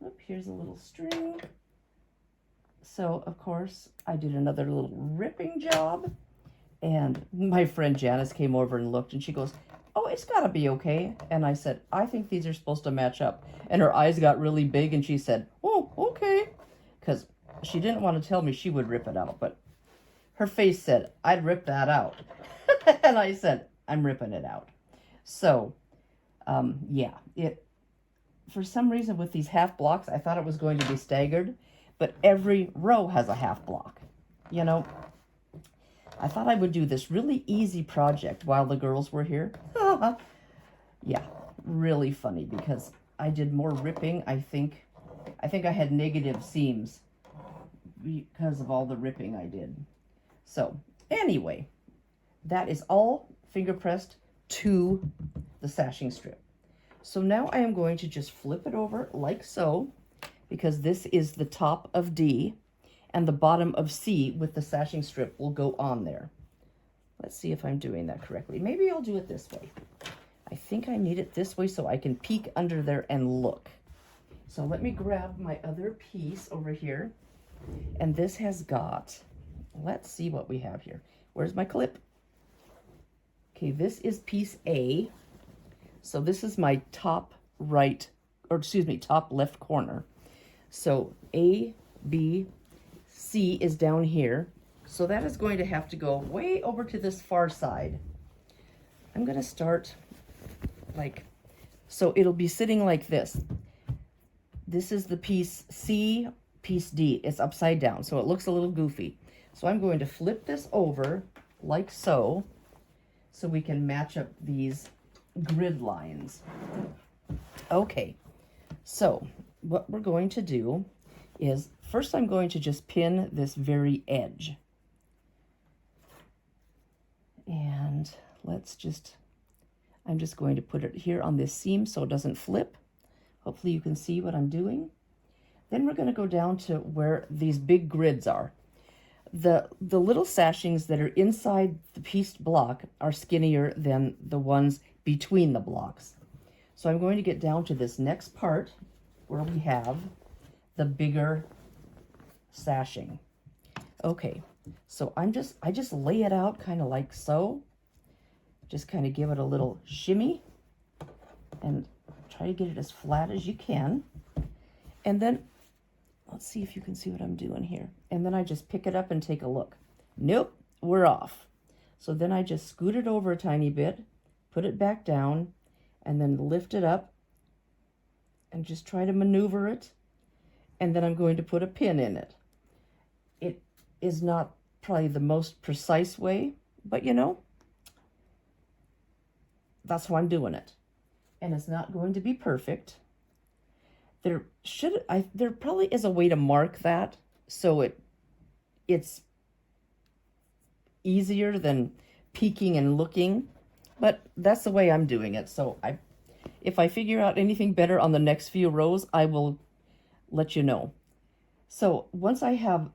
Oop, here's a little string. So, of course, I did another little ripping job, and my friend Janice came over and looked, and she goes, "Oh, it's got to be okay." And I said, "I think these are supposed to match up." And her eyes got really big, and she said, "Oh, okay," because she didn't want to tell me she would rip it out, but her face said, "I'd rip that out." And I said, "I'm ripping it out." So, yeah, for some reason with these half blocks, I thought it was going to be staggered, but every row has a half block. You know, I thought I would do this really easy project while the girls were here. Yeah, really funny because I did more ripping. I think I had negative seams because of all the ripping I did. So anyway, that is all finger pressed to the sashing strip. So now I am going to just flip it over like so, because this is the top of D and the bottom of C with the sashing strip will go on there. Let's see if I'm doing that correctly. Maybe I'll do it this way. I think I need it this way so I can peek under there and look. So let me grab my other piece over here. And this has got, let's see what we have here. Where's my clip? Okay, this is piece A. So this is my top right, or excuse me, top left corner. So A, B, C is down here. So that is going to have to go way over to this far side. I'm going to start like, so it'll be sitting like this. This is the piece C, piece D. It's upside down, so it looks a little goofy. So I'm going to flip this over like so we can match up these grid lines. Okay, so what we're going to do is first I'm going to just pin this very edge. And I'm just going to put it here on this seam so it doesn't flip. Hopefully you can see what I'm doing. Then we're going to go down to where these big grids are. The little sashings that are inside the pieced block are skinnier than the ones between the blocks. So I'm going to get down to this next part where we have the bigger sashing. Okay, so I just lay it out kind of like so. Just kind of give it a little shimmy and try to get it as flat as you can. And then let's see if you can see what I'm doing here. And then I just pick it up and take a look. Nope, we're off. So then I just scoot it over a tiny bit, put it back down, and then lift it up and just try to maneuver it. And then I'm going to put a pin in it. It is not probably the most precise way, but you know, that's how I'm doing it. And it's not going to be perfect. There probably is a way to mark that so it's easier than peeking and looking, but that's the way I'm doing it. So if I figure out anything better on the next few rows, I will let you know. So once I have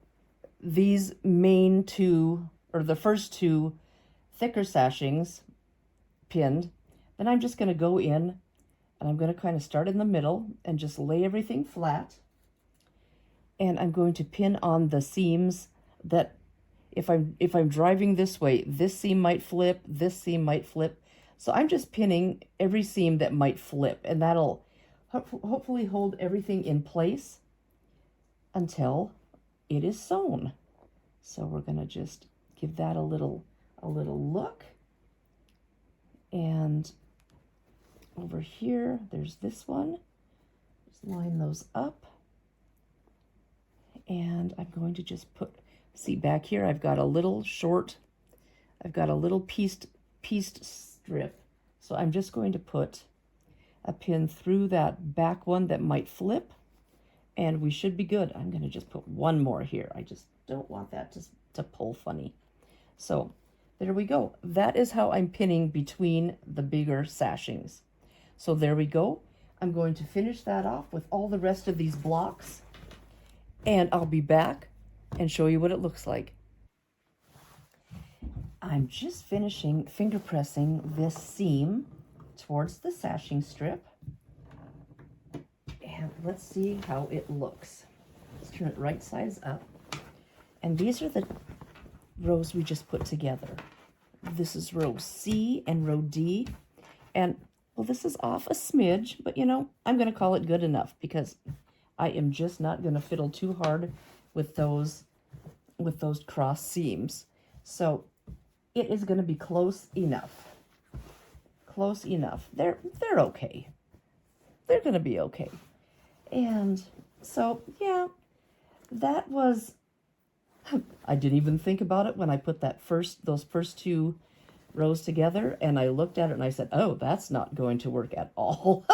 these main two, or the first two thicker sashings pinned, then I'm just going to go in and I'm going to kind of start in the middle and just lay everything flat. And I'm going to pin on the seams that if I'm driving this way, this seam might flip, this seam might flip. So I'm just pinning every seam that might flip, and that'll hopefully hold everything in place until it is sewn. So we're going to just give that a little look. And over here, there's this one. Just line those up. And I'm going to just put, see back here, I've got a little pieced strip. So I'm just going to put a pin through that back one that might flip, and we should be good. I'm going to just put one more here. I just don't want that to pull funny. So there we go. That is how I'm pinning between the bigger sashings. So there we go. I'm going to finish that off with all the rest of these blocks, and I'll be back and show you what it looks like. I'm just finishing finger pressing this seam towards the sashing strip. And let's see how it looks. Let's turn it right sides up. And these are the rows we just put together. This is row C and row D. And, well, this is off a smidge, but you know, I'm going to call it good enough because I am just not going to fiddle too hard with those cross seams. So it is going to be close enough. Close enough. They're okay. They're going to be okay. And so, yeah, that was, I didn't even think about it when I put those first two rows together, and I looked at it and I said, oh, that's not going to work at all.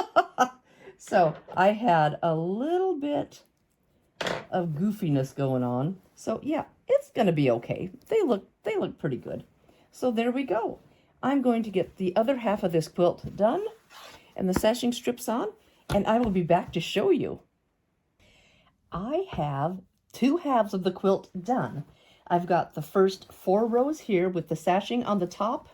So I had a little bit of goofiness going on. So yeah, it's going to be okay. They look pretty good. So there we go. I'm going to get the other half of this quilt done and the sashing strips on, and I will be back to show you. I have 2 halves of the quilt done. I've got the first 4 rows here with the sashing on the top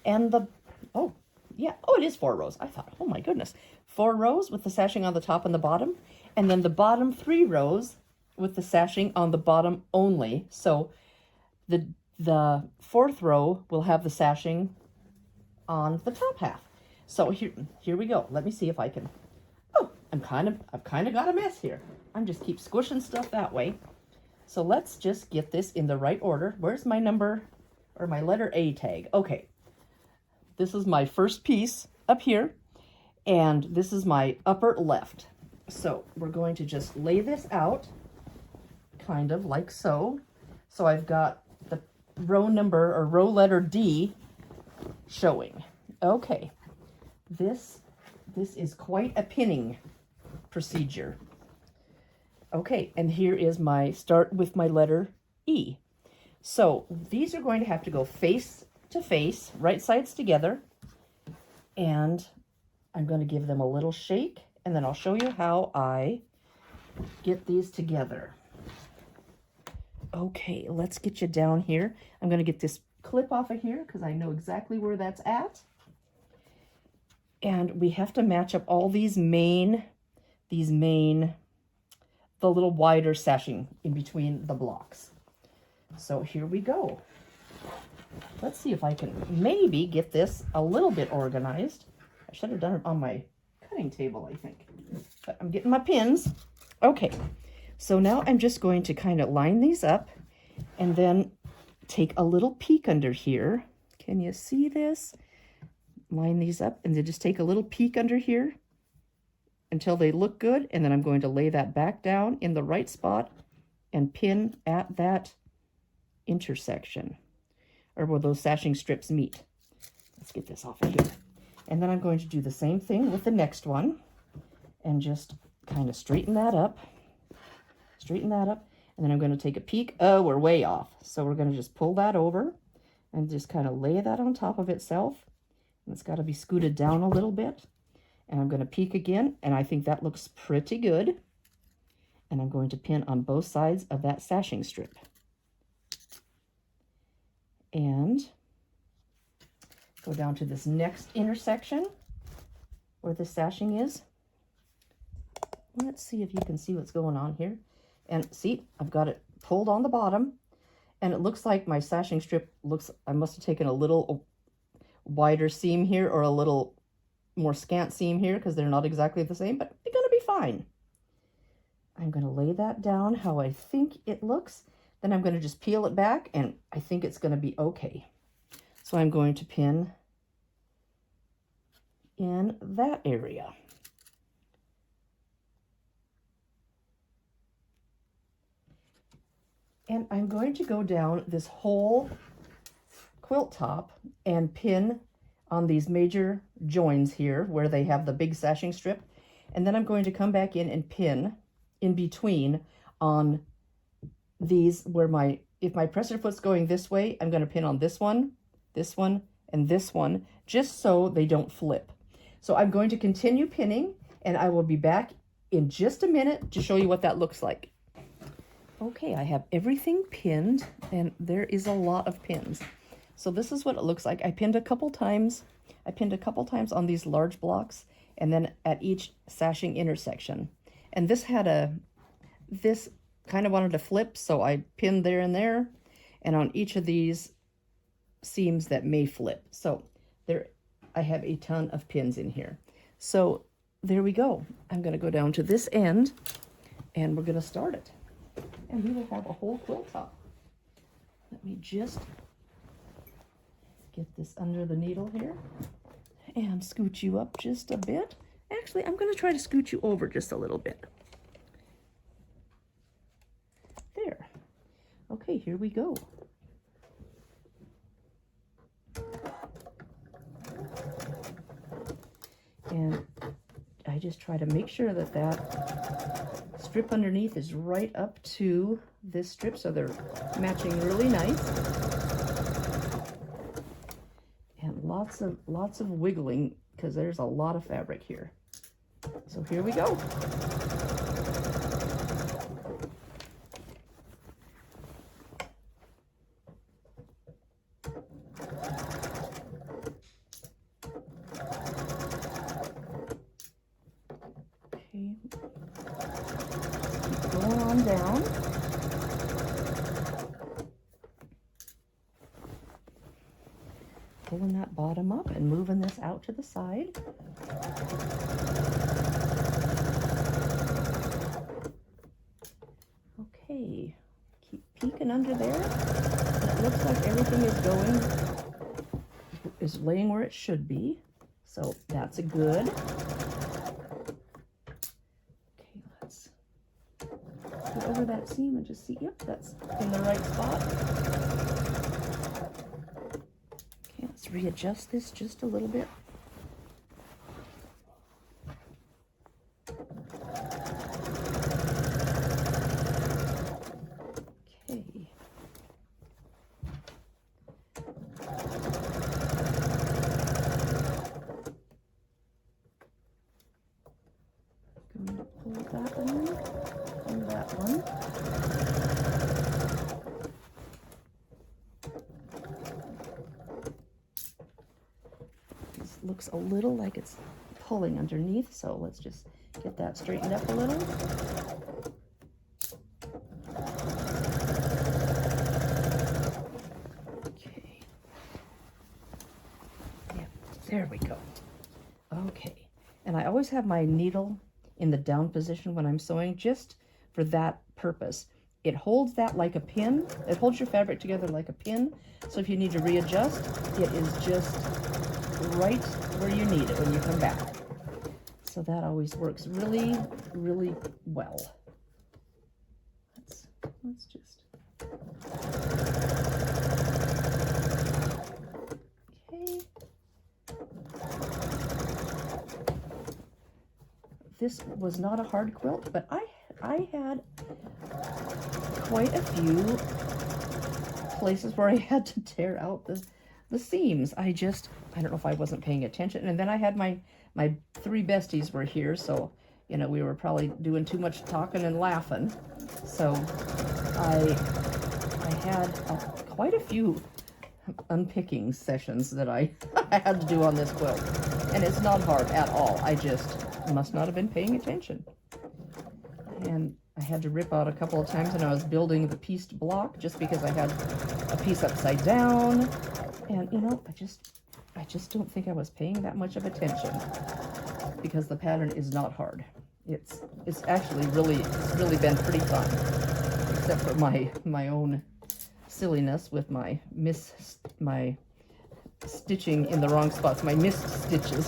and the, it is 4 rows. I thought, oh my goodness, 4 rows with the sashing on the top and the bottom, and then the bottom 3 rows with the sashing on the bottom only. So the 4th row will have the sashing on the top half. So here we go. Let me see if I can. Oh, I've kind of got a mess here. I'm just keep squishing stuff that way. So let's just get this in the right order. Where's my number or my letter A tag? Okay. This is my first piece up here, and this is my upper left. So we're going to just lay this out kind of like so. So I've got the row number or row letter D showing. Okay. This is quite a pinning procedure. Okay, and here is my start with my letter E. So these are going to have to go face to face, right sides together, and I'm going to give them a little shake, and then I'll show you how I get these together. Okay, let's get you down here. I'm going to get this clip off of here because I know exactly where that's at. And we have to match up all these main, the little wider sashing in between the blocks. So here we go. Let's see if I can maybe get this a little bit organized. I should have done it on my cutting table, I think. But I'm getting my pins. Okay, so now I'm just going to kind of line these up and then take a little peek under here. Can you see this? Line these up and then just take a little peek under here until they look good, and then I'm going to lay that back down in the right spot and pin at that intersection, or where those sashing strips meet. Let's get this off of here. And then I'm going to do the same thing with the next one, and just kind of straighten that up, and then I'm going to take a peek. Oh, we're way off. So we're going to just pull that over and just kind of lay that on top of itself. And it's got to be scooted down a little bit. And I'm going to peek again, and I think that looks pretty good. And I'm going to pin on both sides of that sashing strip. And go down to this next intersection where the sashing is. Let's see if you can see what's going on here. And see, I've got it pulled on the bottom, and it looks like my sashing strip I must have taken a little wider seam here or a little more scant seam here because they're not exactly the same, but they're going to be fine. I'm going to lay that down how I think it looks. Then I'm going to just peel it back, and I think it's going to be okay. So I'm going to pin in that area. And I'm going to go down this whole quilt top and pin on these major joins here where they have the big sashing strip. And then I'm going to come back in and pin in between on these where if my presser foot's going this way, I'm going to pin on this one, and this one, just so they don't flip. So I'm going to continue pinning, and I will be back in just a minute to show you what that looks like. Okay, I have everything pinned, and there is a lot of pins. So this is what it looks like. I pinned a couple times. I pinned a couple times on these large blocks, and then at each sashing intersection. And this kind of wanted to flip, so I pinned there and there, and on each of these seams that may flip. So there, I have a ton of pins in here. So there we go. I'm going to go down to this end, and we're going to start it. And we will have a whole quilt top. Let me just get this under the needle here and scoot you up just a bit. Actually, I'm going to try to scoot you over just a little bit. There. Okay, here we go. And I just try to make sure that that strip underneath is right up to this strip, so they're matching really nice. And lots of wiggling because there's a lot of fabric here. So here we go. Okay. Keep going on down. Pulling that bottom up and moving this out to the side. Okay, keep peeking under there. It looks like everything is laying where it should be. So that's a good. Okay, let's get over that seam and just see, yep, that's in the right spot. Okay, let's readjust this just a little bit. Looks a little like it's pulling underneath, so let's just get that straightened up a little. Okay. Yeah, there we go. Okay, and I always have my needle in the down position when I'm sewing, just for that purpose. It holds that like a pin. It holds your fabric together like a pin, so if you need to readjust, it is just right where you need it when you come back. So that always works really, really well. Let's just. Okay. This was not a hard quilt, but I had quite a few places where I had to tear out the seams. I don't know if I wasn't paying attention. And then I had my three besties were here, so you know, we were probably doing too much talking and laughing. So I had quite a few unpicking sessions that I had to do on this quilt. And it's not hard at all. I just must not have been paying attention. And I had to rip out a couple of times when I was building the pieced block, just because I had a piece upside down. And, you know, I just I just don't think I was paying that much of attention because the pattern is not hard. It's actually it's really been pretty fun, except for my own silliness with my stitching in the wrong spots, my missed stitches.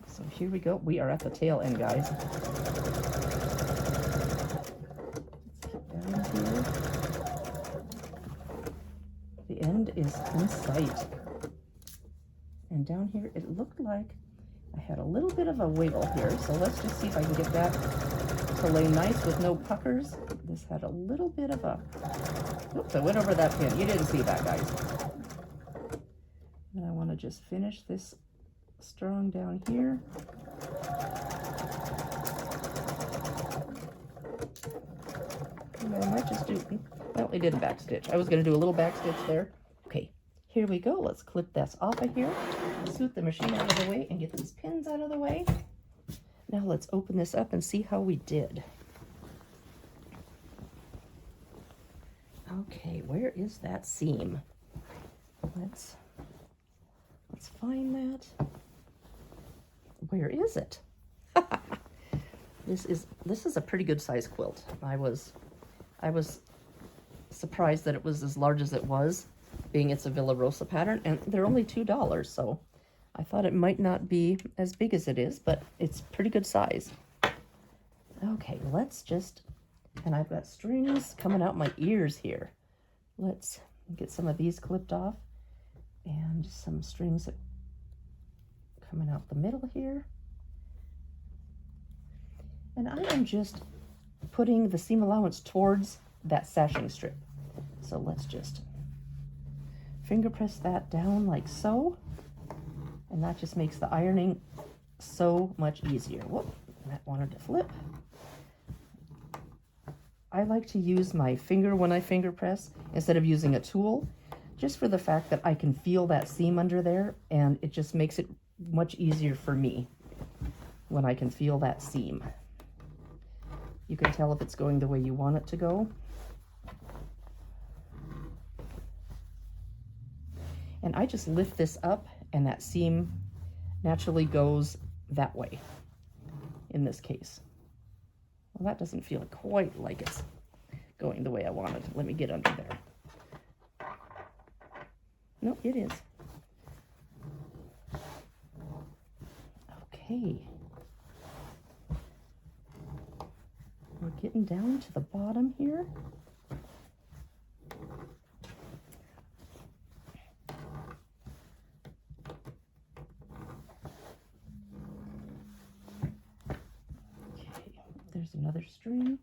So here we go. We are at the tail end, guys. Let's get down here. The end is in sight. And down here, it looked like I had a little bit of a wiggle here. So let's just see if I can get that to lay nice with no puckers. This had a little bit of a, oops, I went over that pin. You didn't see that, guys. And I want to just finish this strong down here. And I might just do, well, I did a back stitch. I was going to do a little back stitch there. Okay, here we go. Let's clip this off of here, scoot the machine out of the way, and get these pins out of the way. Now let's open this up and see how we did. Okay, where is that seam? Let's find that. Where is it? This is a pretty good size quilt. I was surprised that it was as large as it was, being it's a Villa Rosa pattern, and they're only $2, so I thought it might not be as big as it is, but it's pretty good size. Okay, let's just, and I've got strings coming out my ears here. Let's get some of these clipped off, and some strings that coming out the middle here. And I am just putting the seam allowance towards that sashing strip. So let's just finger press that down like so. And that just makes the ironing so much easier. Whoop, that wanted to flip. I like to use my finger when I finger press instead of using a tool, just for the fact that I can feel that seam under there, and it just makes it much easier for me when I can feel that seam. You can tell if it's going the way you want it to go. And I just lift this up, and that seam naturally goes that way in this case. Well, that doesn't feel quite like it's going the way I wanted. Let me get under there. No, it is. Okay. We're getting down to the bottom here. There's another string.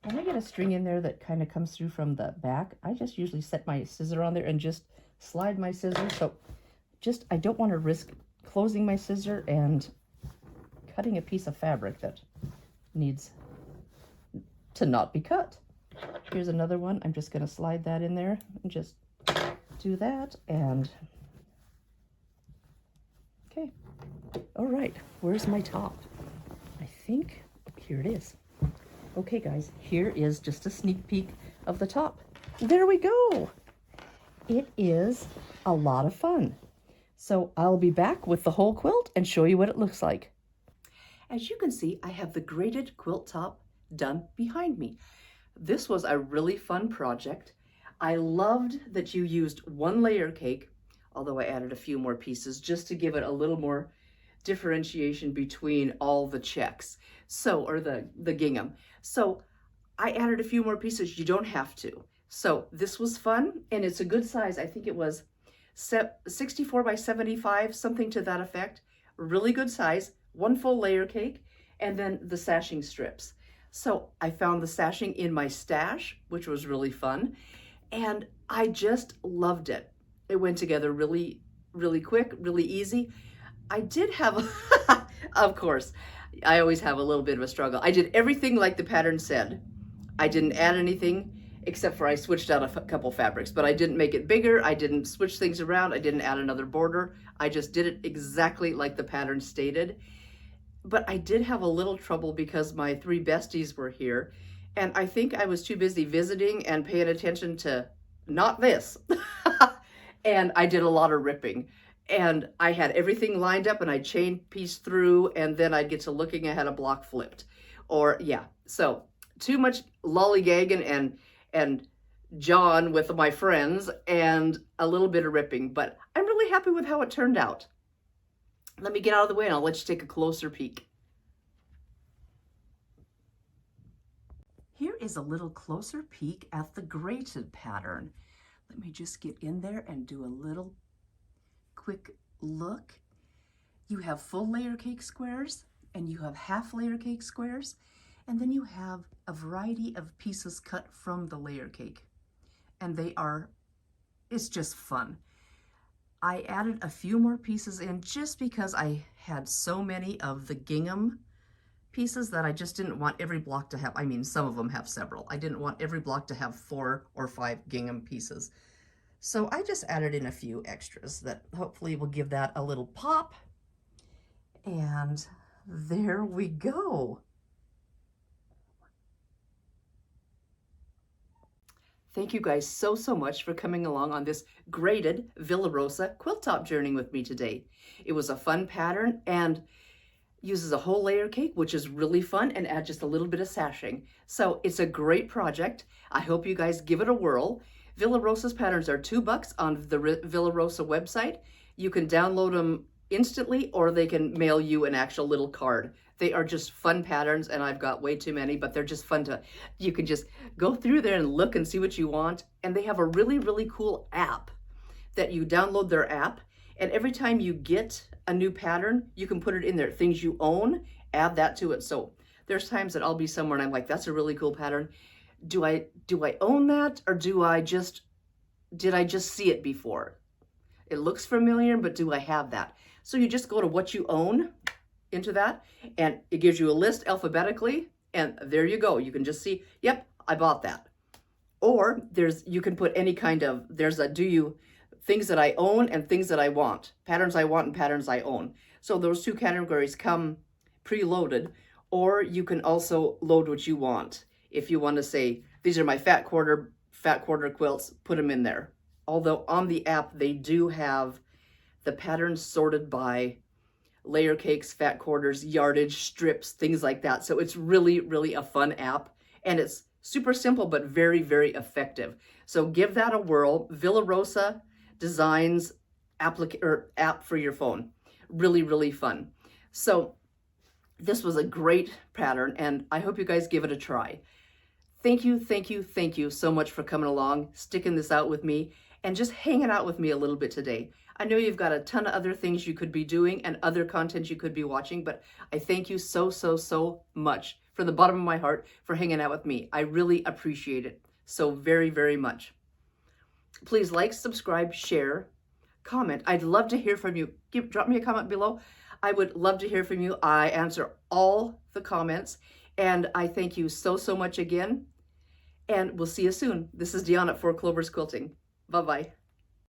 When I get a string in there that kind of comes through from the back, I just usually set my scissor on there and just slide my scissor. So I don't want to risk closing my scissor and cutting a piece of fabric that needs to not be cut. Here's another one. I'm just going to slide that in there and just do that. And okay. All right. Where's my top? I think here it is. Okay, guys, here is just a sneak peek of the top. There we go. It is a lot of fun. So I'll be back with the whole quilt and show you what it looks like. As you can see, I have the grated quilt top done behind me. This was a really fun project. I loved that you used one layer cake, although I added a few more pieces just to give it a little more differentiation between all the checks, or the gingham. So I added a few more pieces. You don't have to. So this was fun, and it's a good size. I think it was 64 by 75, something to that effect. Really good size, one full layer cake, and then the sashing strips. So I found the sashing in my stash, which was really fun, and I just loved it. It went together really, really quick, really easy. I did have, of course, I always have a little bit of a struggle. I did everything like the pattern said. I didn't add anything except for I switched out a couple fabrics, but I didn't make it bigger. I didn't switch things around. I didn't add another border. I just did it exactly like the pattern stated. But I did have a little trouble because my three besties were here, and I think I was too busy visiting and paying attention to not this. And I did a lot of ripping. And I had everything lined up and I chain pieced through, and then I'd get to looking, I had a block flipped. Or yeah, so too much lollygagging and John with my friends and a little bit of ripping, but I'm really happy with how it turned out. Let me get out of the way and I'll let you take a closer peek. Here is a little closer peek at the grated pattern. Let me just get in there and do a little quick look. You have full layer cake squares and you have half layer cake squares, and then you have a variety of pieces cut from the layer cake. And it's just fun. I added a few more pieces in just because I had so many of the gingham pieces that I just didn't want every block to have, I mean, some of them have several. I didn't want every block to have 4 or 5 gingham pieces. So I just added in a few extras that hopefully will give that a little pop. And there we go. Thank you guys so much for coming along on this grated Villa Rosa quilt top journey with me today. It was a fun pattern and uses a whole layer cake, which is really fun, and add just a little bit of sashing. So it's a great project. I hope you guys give it a whirl. Villa Rosa's patterns are $2 on the Villa Rosa website. You can download them instantly, or they can mail you an actual little card. They are just fun patterns, and I've got way too many, but they're just fun you can just go through there and look and see what you want. And they have a really cool app that you download their app, and every time you get a new pattern, you can put it in there. Things you own, add that to it. So there's times that I'll be somewhere and I'm like, that's a really cool pattern. Do I own that, or did I just see it before? It looks familiar, but do I have that? So you just go to what you own into that, and it gives you a list alphabetically, and there you go. You can just see, yep, I bought that. Or you can put any kind of, things that I own and things that I want. Patterns I want and patterns I own. So those 2 categories come preloaded, or you can also load what you want. If you want to say, these are my fat quarter quilts, put them in there. Although on the app, they do have the patterns sorted by layer cakes, fat quarters, yardage, strips, things like that. So it's really a fun app, and it's super simple, but very effective. So give that a whirl. Villa Rosa Designs app for your phone. Really fun. So this was a great pattern, and I hope you guys give it a try. Thank you so much for coming along, sticking this out with me, and just hanging out with me a little bit today. I know you've got a ton of other things you could be doing and other content you could be watching, but I thank you so much from the bottom of my heart for hanging out with me. I really appreciate it so very much. Please like, subscribe, share, comment. I'd love to hear from you. Drop me a comment below. I would love to hear from you. I answer all the comments, and I thank you so much again. And we'll see you soon. This is Diahn at 4 Clovers Quilting. Bye-bye.